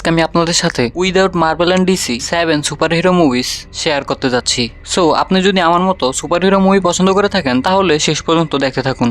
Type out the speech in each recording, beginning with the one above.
আজকে আমি আপনাদের সাথে without marble and DC 7 superhero movies share করতে যাচ্ছি। সো আপনি যদি আমার মতো সুপারহিরো মুভি পছন্দ করে থাকেন তাহলে শেষ পর্যন্ত দেখতে থাকুন।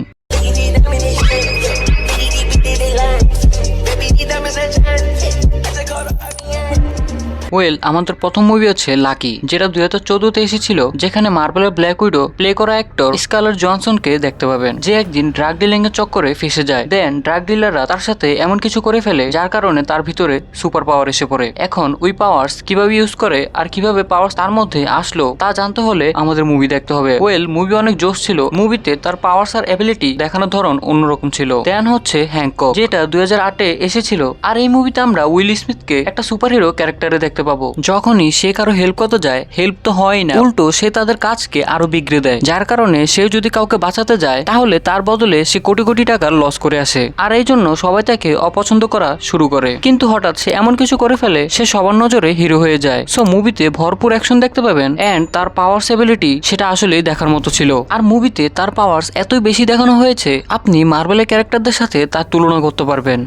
আমাদের প্রথম মুভি হচ্ছে লাকি, যেটা 2014-তে এসেছিল, যেখানে মার্বেলের ব্ল্যাক উইডো প্লে করা অ্যাক্টর স্কারলেট জোহানসনকে দেখতে পাবেন, যে একদিন ড্রাগ ডিলিং এর চক্করে ফেসে যায়। দেন ড্রাগ ডিলাররা তার সাথে এমন কিছু করে ফেলে যার কারণে তার ভিতরে সুপার পাওয়ার এসে পড়ে। এখন ওই পাওয়ার্স কিভাবে ইউজ করে আর কিভাবে পাওয়ার তার মধ্যে আসলো তা জানতে হলে আমাদের মুভি দেখতে হবে। মুভি অনেক জোশ ছিল। মুভিতে তার পাওয়ার্স আর এবিলিটি দেখানোর ধরন অন্যরকম ছিল। দেন হচ্ছে হ্যাংকক, যেটা 2008-এ এসেছিল। আর এই মুভিতে আমরা উইল স্মিথকে একটা সুপারহিরো ক্যারেক্টারে দেখতে পাবো। যখনই সে কারো হেল্প করতে যায়, হেল্প তো হয় না, উল্টো সে তাদের কাজকে আরো বিগড়ে দেয়, যার কারণে সে যদি কাউকে বাঁচাতে যায় তাহলে তার বদলে সে কোটি কোটি টাকার লস করে আসে। আর এই জন্য সবাই তাকে অপছন্দ করা শুরু করে। কিন্তু হঠাৎ সে এমন কিছু করে ফেলে, সে সবার নজরে হিরো হয়ে যায়। সো মুভিতে ভরপুর অ্যাকশন দেখতে পাবেন। এন্ড তার পাওয়ার্স এবিলিটি সেটা আসলে দেখার মতো ছিল। আর মুভিতে তার পাওয়ার্স এতই বেশি দেখানো হয়েছে, আপনি মার্বেলের ক্যারেক্টারদের সাথে তার তুলনা করতে পারবেন।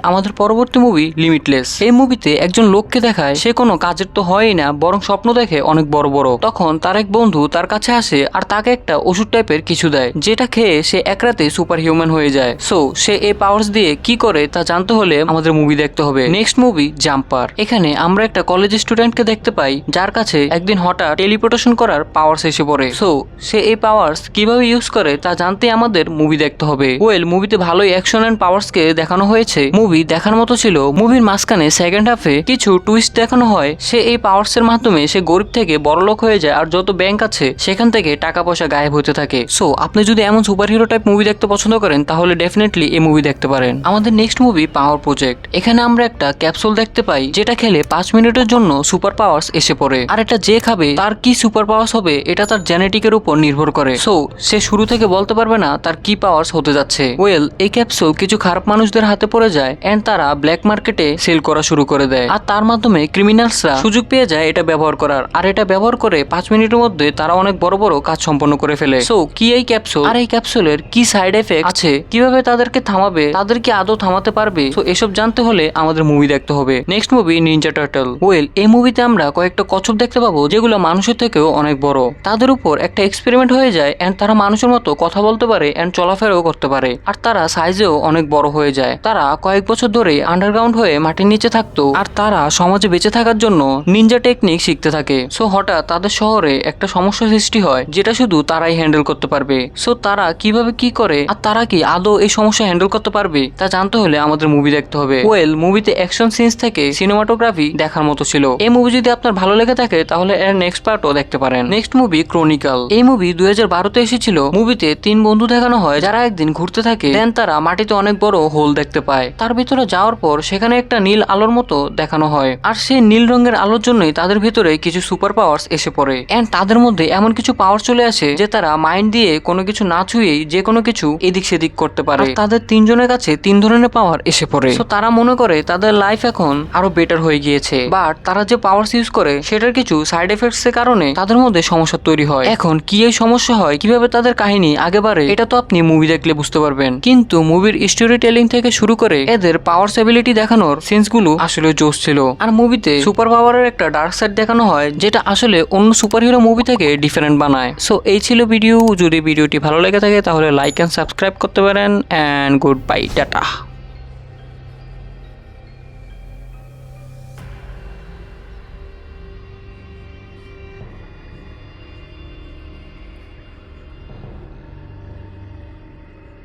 আমাদের পরবর্তী মুভি লিমিটলেস। এই মুভিতে একজন লোককে দেখায় সে কোনো কাজের তো হয়ই না, বরং স্বপ্ন দেখে অনেক বড় বড়। তখন তার এক বন্ধু তার কাছে আসে আর তাকে একটা ওষুধ টাইপের কিছু দেয়, যেটা খেয়ে সে এক রাতে সুপার হিউম্যান হয়ে যায়। সো সে এই পাওয়ার্স দিয়ে কি করে তা জানতে হলে আমাদের মুভি দেখতে হবে। Next movie jumper. এখানে আমরা একটা কলেজ স্টুডেন্টকে দেখতে পাই যার কাছে একদিন হঠাৎ টেলিপোর্টেশন করার পাওয়ার্স এসে পড়ে। সো সে এই পাওয়ার্স কিভাবে ইউজ করে তা জানতে আমাদের মুভি দেখতে হবে। মুভিতে ভালোই অ্যাকশন এন্ড পাওয়ার্স কে দেখানো হয়েছে। মুভি দেখার মতো ছিল। মুভির মাঝখানে সেকেন্ড হাফে কিছু টুইস্ট দেখানো হয়। সে এই পাওয়ার্স এর মাধ্যমে সে গরিব থেকে বড়লোক হয়ে যায়, আর যত ব্যাংক আছে সেখান থেকে টাকা পয়সা গায়েব হতে থাকে। সো আপনি যদি এমন সুপারহিরো টাইপ মুভি দেখতে পছন্দ করেন তাহলে ডেফিনেটলি এই মুভি দেখতে পারেন। আমাদের নেক্সট মুভি পাওয়ার প্রজেক্ট। এখানে আমরা একটা ক্যাপসুল দেখতে পাই যেটা খেলে 5 মিনিটের জন্য সুপার পাওয়ার্স এসে পড়ে। আর এটা যে খাবে তার কি সুপার পাওয়ার্স হবে এটা তার জেনেটিকের উপর নির্ভর করে। সো সে শুরু থেকে বলতে পারবে না তার কি পাওয়ার্স হতে যাচ্ছে। এই ক্যাপসুল কিছু খারাপ মানুষদের হাতে পড়ে যায় এন্ড তারা ব্ল্যাক মার্কেটে সেল করা শুরু করে দেয়। আর তার মাধ্যমে ক্রিমিনালসরা সুযোগ পেয়ে যায় এটা ব্যবহার করার। আর এটা ব্যবহার করে 5 মিনিটের মধ্যে তারা অনেক বড় বড় কাজ সম্পন্ন করে ফেলে। সো কি এই ক্যাপসুল, আর এই ক্যাপসুলের কি সাইড এফেক্ট আছে, কিভাবে তাদেরকে থামাবে, তাদের কি আদৌ থামাতে পারবে, তো এসব জানতে হলে আমাদের মুভি দেখতে হবে। Next movie Ninja turtle. এই মুভিতে আমরা কয়েকটা কচ্ছপ দেখতে পাবো যেগুলো মানুষের থেকেও অনেক বড়। তাদের উপর একটা এক্সপেরিমেন্ট হয়ে যায় এন্ড তারা মানুষের মতো কথা বলতে পারে এন্ড চলাফেরাও করতে পারে। আর তারা সাইজেও অনেক বড় হয়ে যায়। তারা কয়েক বছর ধরে আন্ডারগ্রাউন্ড হয়ে মাটির নিচে থাকতো। আর তারা সমাজে বেঁচে থাকার জন্য নিনজা টেকনিক শিখতে থাকে। সো হঠাৎ তাদের শহরে একটা সমস্যা সৃষ্টি হয় যেটা শুধু তারাই হ্যান্ডেল করতে পারবে। সো তারা কিভাবে কি করে আর তারা কি আদৌ এই সমস্যা হ্যান্ডেল করতে পারবে তা জানতে হলে আমাদের মুভি দেখতে হবে। মুভিতে অ্যাকশন সিনস থেকে সিনেমাটোগ্রাফি দেখার মতো ছিল। এই মুভি যদি আপনার ভালো লেগে থাকে তাহলে এর নেক্সট পার্টও দেখতে পারেন। Next movie Chronicle. এই মুভি 2012-তে এসেছিল। মুভিতে 3 বন্ধু দেখানো হয় যারা একদিন ঘুরতে থাকে। দেন তারা মাটিতে অনেক বড় হোল দেখতে পায়। তার ভিতরে যাওয়ার পর সেখানে একটা নীল আলোর মতো দেখানো হয়। আর সেই নীল রঙের আলোর জন্যই তাদের ভিতরে কিছু সুপার পাওয়ার্স এসে পড়ে এন্ড তাদের মধ্যে এমন কিছু পাওয়ার চলে আসে যে তারা মাইন্ড দিয়ে কোনো কিছু না ছুঁয়েই যে কোনো কিছু এদিক সেদিক করতে পারে। তাদের 3 জনের কাছে 3 ধরনের পাওয়ার এসে পড়ে। সো তারা মনে করে তাদের লাইফ এখন আরো বেটার হয়ে গিয়েছে, বাট তারা যে পাওয়ার্স ইউজ করে সেটার কিছু সাইড এফেক্টস এর কারণে তাদের মধ্যে সমস্যা তৈরি হয়। এখন কি এই সমস্যা হয়, কিভাবে তাদের কাহিনী আগে বাড়ে, এটা তো আপনি মুভি দেখলে বুঝতে পারবেন। কিন্তু মুভির স্টোরি টেলিং থেকে শুরু করে এদের পাওয়ার্স এবিলিটি দেখানোর সিনস গুলো আসলে জোশ ছিল। আর মুভিতে সুপার পাওয়ারের একটা ডার্ক সাইড দেখানো হয় যেটা আসলে অন্য সুপারহিরো মুভি থেকে ডিফারেন্ট বানায়। সো এই ছিল ভিডিও। যদি ভিডিওটি ভালো লেগে থাকে তাহলে লাইক এন্ড সাবস্ক্রাইব করতে পারেন এন্ড গুড বাই, টাটা।